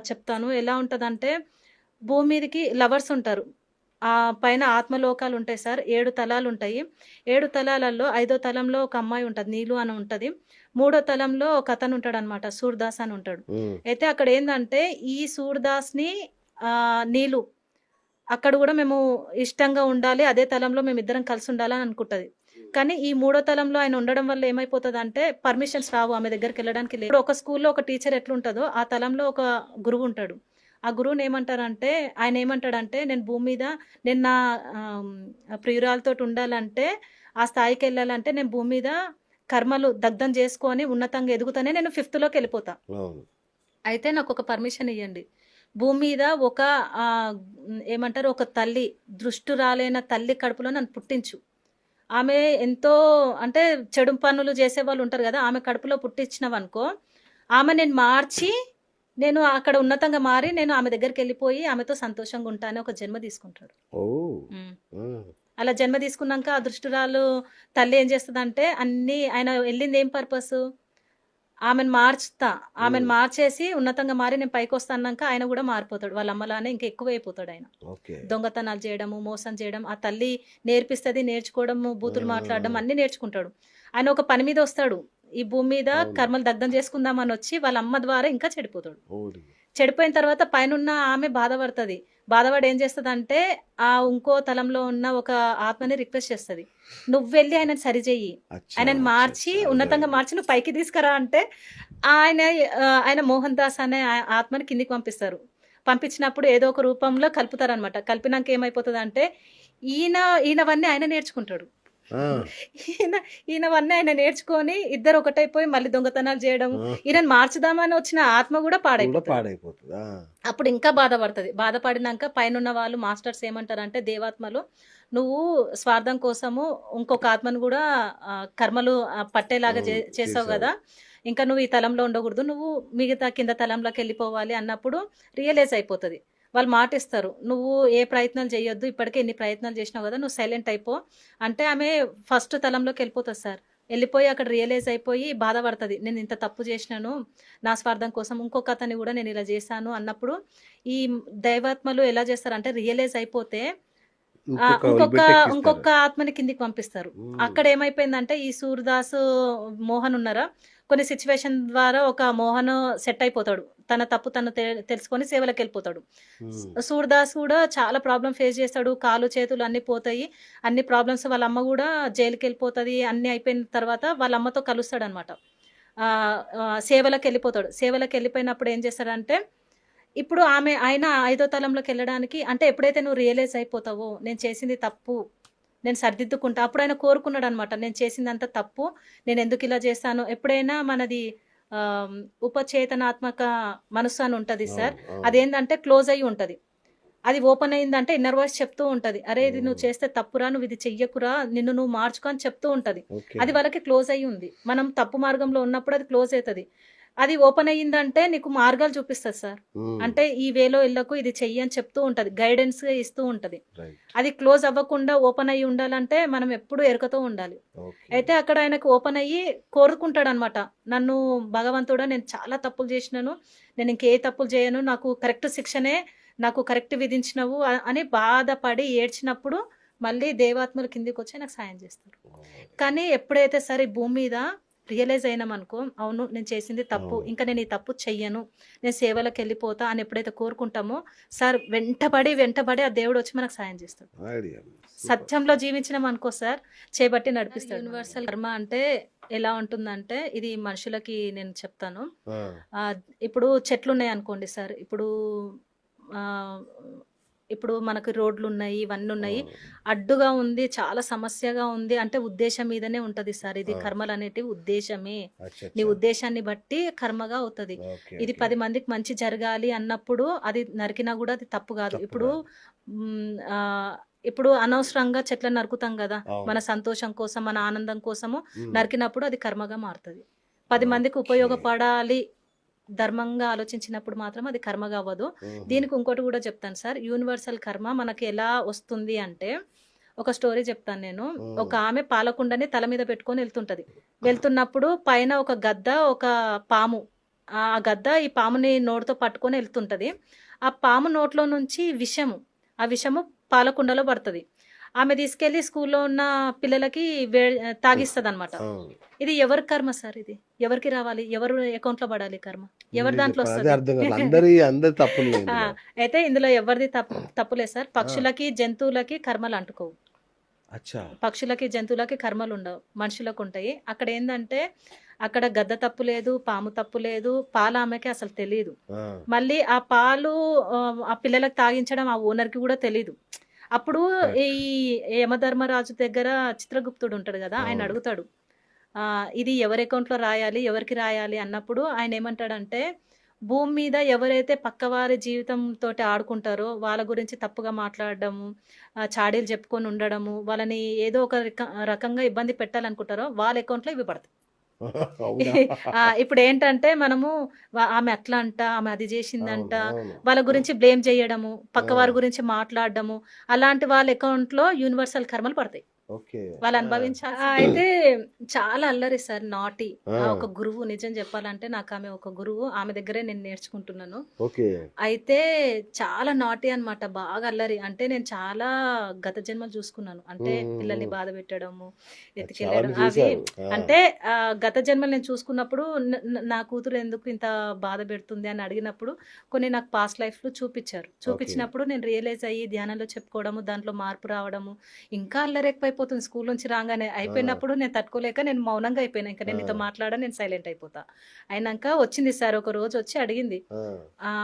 చెప్తాను. ఎలా ఉంటదంటే, భూమి మీదకి లవర్స్ ఉంటారు. పైన ఆత్మలోకాలుంటాయి సార్. 7 తలాలుంటాయి. 7 తలాలలో ఐదో తలంలో ఒక అమ్మాయి ఉంటది. నీలు అని ఉంటది. మూడో తలంలో ఒకతనుంటాడనమాట. సూర్దాస్ అని ఉంటాడు. హ్మ్. అయితే అక్కడేందంటే, ఈ సూర్దాస్‌ని నీలు అక్కడ గూడా మేము ఇష్టంగా ఉండాలి. అదే తలంలో మేమిద్దరం కలిసుండాలని అనుకుంటది. కానీ ఈ మూడో తలంలో ఆయన ఉండడం వల్ల ఏమైపోతదంటే, పర్మిషన్స్ రావు ఆమె దగ్గరికెళ్ళడానికి ఇప్పుడు ఒక స్కూల్‌లో ఒక టీచర్ ఎట్లుంటదో, ఆ తలంలో ఒక గురువుంటాడు. ఆ గురువునేమంటారంటే ఆయనేమంటాడంటే, నేను భూమి మీద నేను నా ప్రియురాలితోటి ఉండాలంటే, ఆ స్థాయికెళ్ళాలంటే నేను భూమి మీద కర్మలు దగ్ధం జేసుకొని ఉన్నతంగా ఎదుగుతానే నేను ఫిఫ్త్‌లోకెళ్ళిపోతా. అవును. అయితే నాకొక పర్మిషన్ ఇయ్యండి. భూమి మీద ఒక ఏమంటారు ఒక తల్లి, దృష్టురాలైన తల్లి కడుపులో నన్ను పుట్టించు. ఆమె ఎంతో అంటే చెడు పనులు జేసేవాళ్ళుంటారు గదా! ఆమె కడుపులో పుట్టించినవనుకో, ఆమె నేను మార్చి, నేను అక్కడ ఉన్నతంగా మారి, నేను ఆమె దగ్గరికెళ్ళిపోయి ఆమెతో సంతోషంగా ఉంటా అని ఒక జన్మ తీసుకుంటాడు. ఓహ్! హ్మ్. ఆ! అలా జన్మ తీసుకున్నాంక ఆ దృష్టురాలు తల్లి ఏం చేస్తదంటే అన్నీ ఆయన ఎళ్ళింది ఏం పర్పసు? ఆమెను మార్చుతా. ఆమెను హ్మ్. మార్చేసి ఉన్నతంగా మారి నేను పైకొస్తా అన్నాక ఆయన గూడా మారిపోతాడు. వాళ్ళ అమ్మలానే ఇంకా ఎక్కువైపోతాడాయన. ఓకే. దొంగతనాలు చేయడము, మోసం చేయడం, ఆ తల్లి నేర్పిస్తది, నేర్చుకోవడము, బూతులు మాట్లాడడం ఆ! అన్నీ నేర్చుకుంటాడు. ఆయన ఒక పని మీద ఒస్తాడు. ఈ భూమి మీద అవును. కర్మలు దగ్ధం చేసుకుందామనొచ్చి వాళ్ళ అమ్మ ద్వారా ఇంకా చెడిపోతాడు. ఓడి చెడిపోయిన తర్వాత పైనున్న ఆమె బాధపడతది. బాధపడి ఏం చేస్తదంటే, ఇంకో తలంలో ఉన్న ఒక ఆత్మని రిక్వెస్ట్ చేస్తది. "నువ్వెళ్లి ఆయనని సరిజెయ్యి. అచ్చా! ఆయనని అచ్చా! మార్చి, అచ్చా! ఉన్నతంగా అర్థమైంది. మార్చి నువ్వు పైకి తీసుకురా" అంటే, ఆయన ఆయన మోహన్ దాస్ అనే ఆత్మని కిందకి పంపిస్తారు. పంపించినప్పుడు ఏదో ఒక రూపంలో కలుపుతారనమాట. కలిపినంక ఏమైపోతదంటే, ఈయన ఈయనవన్నీ ఆయన నేర్చుకుంటాడు. ఆ! ఈయన ఈయనవన్నీ ఆయన నేర్చుకొని ఇద్దరు ఒకటైపోయి మళ్ళీ దొంగతనాలు జేయడము, ఆ! ఈయనని మార్చుదామని వచ్చిన ఆత్మ గూడా కూడా పాడైపోతది. పాడైపోతది. ఆ! అప్పుడు ఇంకా బాధపడతది. బాధపడినంక పైనున్న వాళ్ళు మాస్టర్స్ ఏమంటారంటే దేవాత్మలు, "నువ్వు స్వార్థం కోసము ఇంకొక ఆత్మను గూడా కర్మలు పట్టేలాగా అవును. చేసావు చేశావు. గదా! ఇంకా నువ్వు ఈ తలంలో ఉండకూడదు. నువ్వు మిగతా కింద తలంలోకెళ్ళిపోవాలి" అన్నప్పుడు రియలైజ్ అయిపోతది. వాళ్ళు మాటిస్తారు. "నువ్వు ఏ ప్రయత్నాలు చేయొద్దు. ఇప్పటికే ఇన్ని ప్రయత్నాలు చేసినావు గదా! నువ్వు సైలెంట్ అయిపో" అంటే ఆమె ఫస్ట్ తలంలోకెళ్ళిపోతది సార్. ఎళ్ళిపోయి అక్కడ రియలైజ్ అయిపోయి బాధపడతది. నేను ఇంత తప్పు జేసినాను. నా స్వార్థం కోసం ఇంకొకతన్ని గూడా నేనిలా జేశాను అన్నప్పుడు, ఈ దైవాత్మలు ఎలా జేస్తారంటే రియలైజ్ అయిపోతే ఇంకొక ఇంకొక బిడ్డెక్కిస్తారు. ఇంకొక ఆత్మని కిందకి పంపిస్తారు. హ్మ్. అక్కడేమైపోయిందంటే ఈ సూర్దాసు, మోహన్ ఉన్నారా, కొన్ని సిట్యుయేషన్ ద్వారా ఒక మోహన్ సెట్ అయిపోతాడు. తన తప్పు తను తెలుసుకొని సేవలకెళ్ళిపోతాడు. హ్మ్. సూర్దాస్ కూడా చాలా ప్రాబ్లమ్ ఫేస్ చేస్తాడు. కాళ్ళు, చేతులు అన్నీ పోతాయి. అన్ని ప్రాబ్లమ్స్ వాళ్ళ అమ్మ గూడా జైలుకెళ్ళిపోతది. అన్నీ అయిపోయిన తర్వాత వాళ్ళ అమ్మతో కలుస్తాడనమాట. సేవలకెళ్ళిపోతాడు. సేవలకెళ్ళిపోయినప్పుడు ఏం చేస్తాడంటే, ఇప్పుడు ఆయన ఐదో తలంలోకెళ్ళడానికి అంటే ఎప్పుడైతే నువ్వు రియలైజ్ అయిపోతావో, నేను చేసింది తప్పు, నేను సరిదిద్దుకుంటా. అప్పుడాయన కోరుకున్నాడనమాట. నేను చేసిందంతా తప్పు. నేనెందుకిలా చేశాను ఎప్పుడైనా మనది ఆహ్, ఉపచేతనాత్మక మనస్సు అని ఉంటది సార్. అవును. అవును. అదేందంటే క్లోజ్ అయ్యి ఉంటది. అది ఓపెన్ అయిందంటే ఇన్నర్ వాయిస్ చెప్తూ ఉంటది. "అరే! ఇది నువ్వు హ్మ్. చేస్తే తప్పురా, నువ్విది చెయ్యకురా, నిన్ను నువ్వు మార్చుకో" అని చెప్తూ ఉంటది. ఓకే. అది వాళ్ళకి క్లోజ్ అయ్యి ఉంది. మనం తప్పు మార్గంలో ఉన్నప్పుడు అది క్లోజ్ అయితది. అది ఓపెన్ అయ్యిందంటే నీకు మార్గాలు చూపిస్తది సార్. హ్మ్. అంటే ఈ వేలో ఎళ్ళకు, ఇది చెయ్యి అని చెప్తూ ఉంటది. గైడెన్స్‌గా ఇస్తూ ఉంటది. రైట్. అది క్లోజ్ అవ్వకుండా ఓపెన్ అయ్యి ఉండాలంటే మనం ఎప్పుడూ ఎరుకతో ఉండాలి. ఓకే. అయితే అక్కడ ఆయనకు ఓపెన్ అయ్యి కోరుకుంటాడనమాట. నన్ను భగవంతుడా నేను చాలా తప్పులు జేసినాను. నేనింకే తప్పులు జేయను. నాకు కరెక్ట్ విధించినవు అని బాధపడి ఏడ్చినప్పుడు మళ్ళీ దేవాత్మలు కిందకొచ్చి నాకు సాయం జేస్తారు. ఓహ్! కానీ ఎప్పుడైతే సరే ఈ భూమి మీద రియలైజ్ అయినామనుకో, అవును నేను చేసింది తప్పు. అవును. ఇంక నేను ఈ తప్పు చెయ్యను. నేను సేవలకెళ్ళిపోతా అని ఎప్పుడైతే కోరుకుంటామో, సార్ వెంటబడి ఆ దేవుడొచ్చి మనకు సాయం జేస్తాడు. ఐడియా. సూపర్. సత్యంలో జీవించినామనుకో సార్, చేపట్టి నడిపిస్తాడు. యూనివర్సల్ కర్మ అంటే ఎలా ఉంటుందంటే, ఇది మనుషులకి నేను చెప్తాను. ఆ! ఆహ్, ఇప్పుడు చెట్లున్నాయనుకోండి సార్, ఆహ్, ఇప్పుడు మనకు రోడ్లున్నాయి, ఇవన్నున్నాయి. అవును. అడ్డుగా ఉంది, చాలా సమస్యగా ఉంది అంటే ఉద్దేశం మీదనే ఉంటది సార్. ఇది ఆ! కర్మలనేటివి ఉద్దేశమే. నీ అచ్చచ్చా! ఉద్దేశాన్ని బట్టి కర్మగా అవుతది. ఓకే. ఇది ఓకే. 10 మందికి మంచి జరగాలి అన్నప్పుడు అది నరికినా గూడా అది తప్పు గాదు. తప్పు ఇప్పుడు కాదు. హ్మ్. ఆహ్, ఇప్పుడు అనవసరంగా చెట్లను నరుకుతాం గదా! మన అవును. సంతోషం కోసం, మన ఆనందం కోసము హ్మ్. నరికినప్పుడు అది కర్మగా మారుతది. 10 మందికి ఓకే. ఉపయోగపడాలి, ధర్మంగా ఆలోచించినప్పుడు మాత్రం అది కర్మగా అవ్వదు. హుహు. దీనికి ఇంకోటి గూడా చెప్తాను సార్. యూనివర్సల్ కర్మ మనకి ఎలా వస్తుంది అంటే, ఒక స్టోరీ చెప్తాను నేను. ఒక హ్మ్. ఆమె పాలకుండని తల మీద పెట్టుకొని వెళ్తుంటది. వెళ్తున్నప్పుడు పైన ఒక గద్ద, ఒక పాము ఆ గద్ద ఈ పాముని నోటితో పట్టుకొని వెళ్తుంటది. ఆ పాము నోట్లో నుంచి ఆ విషము పాలకుండలో పడతది. ఆమె తీసుకెళ్ళి స్కూల్లో ఉన్న పిల్లలకి తాగిస్తదనమాట. అవును. ఇది ఎవరి కర్మ సార్ ఇది? ఎవరికి రావాలి? ఎవరు అకౌంట్‌లో పడాలి కర్మ? ఎవరి మీరు దాంట్లో చెప్పండి. అదే వస్తది? అర్థం కావట్లే. అందరి తప్పులున్నాయి ఆ! ఇందులో. అయితే ఇందులో ఎవరిది తప్పులేదు సార్. ఆ! పక్షులకి, జంతువులకి కర్మలు అంటుకోవు. అచ్చా! పక్షులకి, జంతువులకి కర్మలుండవు. మనుషులకుంటాయి. అక్కడేందంటే, అక్కడ గద్ద తప్పు లేదు, పాము తప్పు లేదు, పాలామెకి అసలు తెలీదు. ఆ! మళ్ళీ ఆ పాలు ఆ పిల్లలకి తాగించడం ఆ ఓనర్‌కి గూడా తెలీదు. అప్పుడు ఈ కరెక్ట్. యమధర్మరాజు దగ్గర చిత్రగుప్తుడు ఉంటాడు గదా! ఆయన అవును. అడుగుతాడు. ఇది ఎవరి అకౌంట్‌లో రాయాలి? ఎవరికి రాయాలి? అన్నప్పుడు ఆయనేమంటాడంటే, భూమి మీద ఎవరైతే పక్కవారి జీవితంతోటి ఆడుకుంటారో, వాళ్ళ గురించి తప్పుగా మాట్లాడడము, చాడీలు చెప్పుకొని ఉండడము, వాళ్ళని ఏదో ఒక రకంగా ఇబ్బంది పెట్టాలనుకుంటారో, వాళ్ళ అకౌంట్‌లో ఇవి పడతాయి. అవునా? ఇప్పుడేంటంటే మనము ఆమె అట్లా అంట, ఆమె అది అవును. జేషిందంట, అవును. వాళ్ళ గురించి బ్లేమ్ జేయడము, పక్కవారి ఆ! గురించి మాట్లాడడము, అలాంటి వాళ్ళ అకౌంట్‌లో యూనివర్సల్ కర్మలు పడతాయి. ఓకే. వాళ్ళు ఆ! అయితే చాలా అల్లరి సార్. నాటీ. ఆ! ఒక గురువు నిజం చెప్పాలంటే నాకామె ఒక గురువు. ఆమె దగ్గరే నేను నేర్చుకుంటున్నాను. ఓకే. అయితే చాలా నాటీ అన్నమాట. బాగా అల్లరి. అంటే నేను చాలా గత జన్మలు చూసుకున్నాను. అంటే హ్మ్. హ్మ్. పిల్లల్ని హ్మ్. బాధ పెట్టడము, అచ్చా! ఎత్తుకెళ్ళడం అవన్నీ అవి చూసారు. ఆ! అంటే గత జన్మలు నేను చూసుకున్నప్పుడు న న నా కూతురు ఎందుకు ఇంత బాధ పెడుతుంది అని అడిగినప్పుడు కొన్ని నాకు పాస్ట్ లైఫ్‌లో చూపిచ్చారు. ఓకే. చూపించినప్పుడు నేను రియలైజ్ అయ్యి ధ్యానంలో చెప్పుకోవడము, దాంట్లో మార్పు రావడము, ఇంకా అల్లరి ఎక్కువైపోతుంది స్కూల్ నుంచి రాంగానే. ఆ! అయిపోయినప్పుడు నేను తట్టుకోలేక నేను మౌనంగా అయిపోయినా. ఇంక ఆ! నేను నీతో మాట్లాడను. నేను సైలెంట్ అయిపోతా. అయినంక వచ్చింది సార్ ఒకరోజు వచ్చి అడిగింది. ఆ!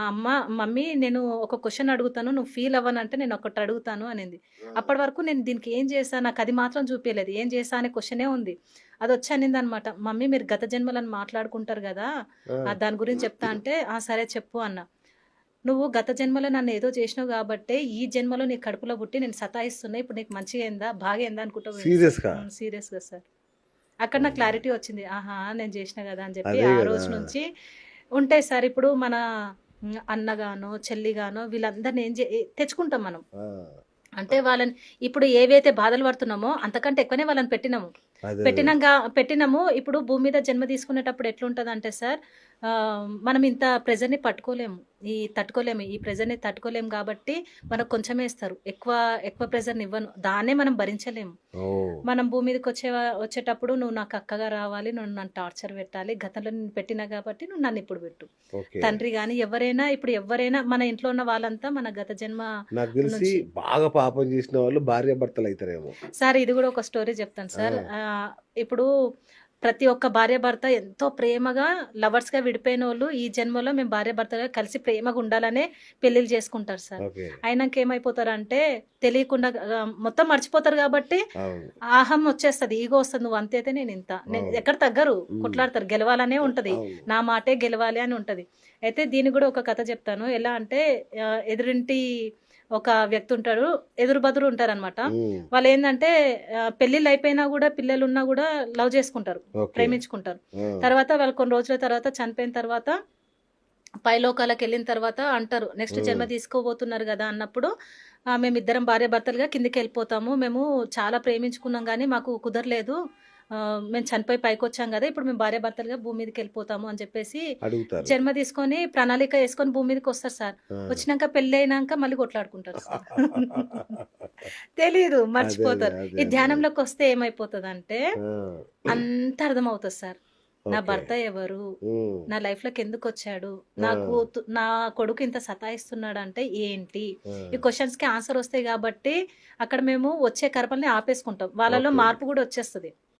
అమ్మ మమ్మీ నేను ఒక క్వెషన్ అడుగుతాను. నువ్వు ఫీల్ అవ్వనంటే నేను ఒకటి అడుగుతాను అనింది. ఆ! అప్పటి వరకు నేను దీనికి ఏం చేశా? నాకది మాత్రం చూపియలేదు. ఏం చేశా అనే క్వెషనే ఉంది. అదొచ్చి అనిందనమాట. మమ్మీ మీరు గత జన్మలని మాట్లాడుకుంటారు గదా! ఆ! దాని గురించి చెప్తా అంటే, సరే చెప్పు అన్నా. నువ్వు గత జన్మలో నన్నేదో చేసినావు గాబట్టే, ఈ జన్మలో నీ కడుపులో పుట్టి నేను సతాయిస్తున్నా. ఇప్పుడు నీకు మంచిగయిందా? బాగయిందా? అనుకుంటా పోయింది సార్. సీరియస్‌గా? సీరియస్‌గా సార్. అక్కడ నాకు అమ్మో! క్లారిటీ వచ్చింది. ఆహా! నేను చేసినా గదా! అని చెప్పి అదే ఆ గదా! రోజు నుంచి ఉంటాయి సార్. ఇప్పుడు మన అన్నగానో, చెల్లిగానో వీళ్ళందరిని తెచ్చుకుంటాం మనం. ఆ! అంటే వాళ్ళని ఇప్పుడు ఏవైతే బాధలు పడుతున్నామో అంతకంటే ఎక్కువనే వాళ్ళని పెట్టినాము. అదే. అదే. పెట్టినాము. ఇప్పుడు భూమి మీద జన్మ తీసుకునేటప్పుడు ఎట్లుంటదంటే సార్, మనం ఇంత ప్రెషర్‌ని పట్టుకోలేము. తట్టుకోలేము. ఈ ప్రెషర్‌ని తట్టుకోలేము కాబట్టి మనకు కొంచెమే ఇస్తారు. ఎక్కువ ప్రెషర్‌నివ్వను. దాన్నే మనం భరించలేము. ఓహ్! మనం భూమి వచ్చేటప్పుడు నువ్వు నాకు అక్కగా రావాలి. నువ్వు నన్ను టార్చర్ పెట్టాలి. గతంలో నేను పెట్టినా కాబట్టి నువ్వు నన్నిప్పుడు పెట్టు. ఓకే. తండ్రి గాని ఎవరైనా మన ఇంట్లో ఉన్న వాళ్ళంతా మన గత జన్మ నాకు తెలిసి నుంచి బాగా పాపం చేసిన వాళ్ళు భార్యాభర్తలయితారేమో. సార్ ఇది గూడా ఒక స్టోరీ చెప్తాను ఆ! సార్. ఇప్పుడు ప్రతి ఒక్క భార్యాభర్త ఎంతో ప్రేమగా లవర్స్‌గా విడిపోయినోళ్ళు ఈ జన్మలో మేము భార్యాభర్తగా కలిసి ప్రేమగా ఉండాలనే పెళ్లిళ్ళు చేసుకుంటారు సార్. ఓకే. అయినంక ఏమైపోతారంటే తెలియకుండా మొత్తం మర్చిపోతారు గాబట్టి అవును. అహం వచ్చేస్తది. ఈగో వస్తది. నువ్వు అంతైతే నేనింత. అవును. ఎక్కడ తగ్గరు. హ్మ్. కొట్లాడతారు. గెలవాలనే ఉంటది. అవును. నా మాటే గెలవాలి అని ఉంటది. అయితే దీనికి గూడా ఒక కథ చెప్తాను. ఎలా అంటే ఎదురింటి ఒక వ్యక్తి ఉంటాడు. ఎదురు బదురు ఉంటారనమాట. హ్మ్. వాళ్ళేందంటే పెళ్ళిళ్ళయిపోయినా గూడా, పిల్లలున్నా గూడా లవ్ చేసుకుంటారు. ఓకే. ప్రేమించుకుంటారు. ఆ! తర్వాత వాళ్ళు కొన్ని రోజుల తర్వాత చనిపోయిన తర్వాత పైలోకాలకెళ్ళిన తర్వాత అంటారు. నెక్స్ట్ హ్మ్. జన్మ తీసుకోబోతున్నారు గదా! అన్నప్పుడు మేమిద్దరం భార్యాభర్తలుగా కిందకెళ్ళిపోతాము. మేము చాలా ప్రేమించుకున్నాం గానీ మాకు కుదరలేదు. మేము చనిపోయి పైకొచ్చాం గదా! ఇప్పుడు మేము భార్యాభర్తలుగా భూమి మీదకెళ్ళిపోతాము అని చెప్పేసి అడుగుతారు. జన్మ తీసుకొని ప్రణాళిక యేసుకొని భూమి మీదకొస్తారు సార్. ఆ! వచ్చినంక పెళ్లయినంక మళ్ళీ కొట్లాడుకుంటారు సార్. తెలీదు. అదే. అదే. మర్చిపోతారు. అదే. ఈ అదే. అదే. ధ్యానంలోకొస్తే ఏమైపోతదంటే ఆ! అంతా అర్థమవుతది సార్. నా ఓకే. భర్త ఎవరు? హ్మ్. నా లైఫ్‌లోకెందుకొచ్చాడు? ఆ! నా కొడుకు ఇంత సతాయిస్తున్నాడంటే ఏంటి? ఆ! ఈ క్వెషన్స్‌కి ఆన్సర్ ఒస్తాయి గాబట్టి, అక్కడ మేము వచ్చే కర్మల్ని ఆపేసుకుంటాం. వాళ్ళలో ఓకే. మార్పు గూడా ఒచ్చేస్తది.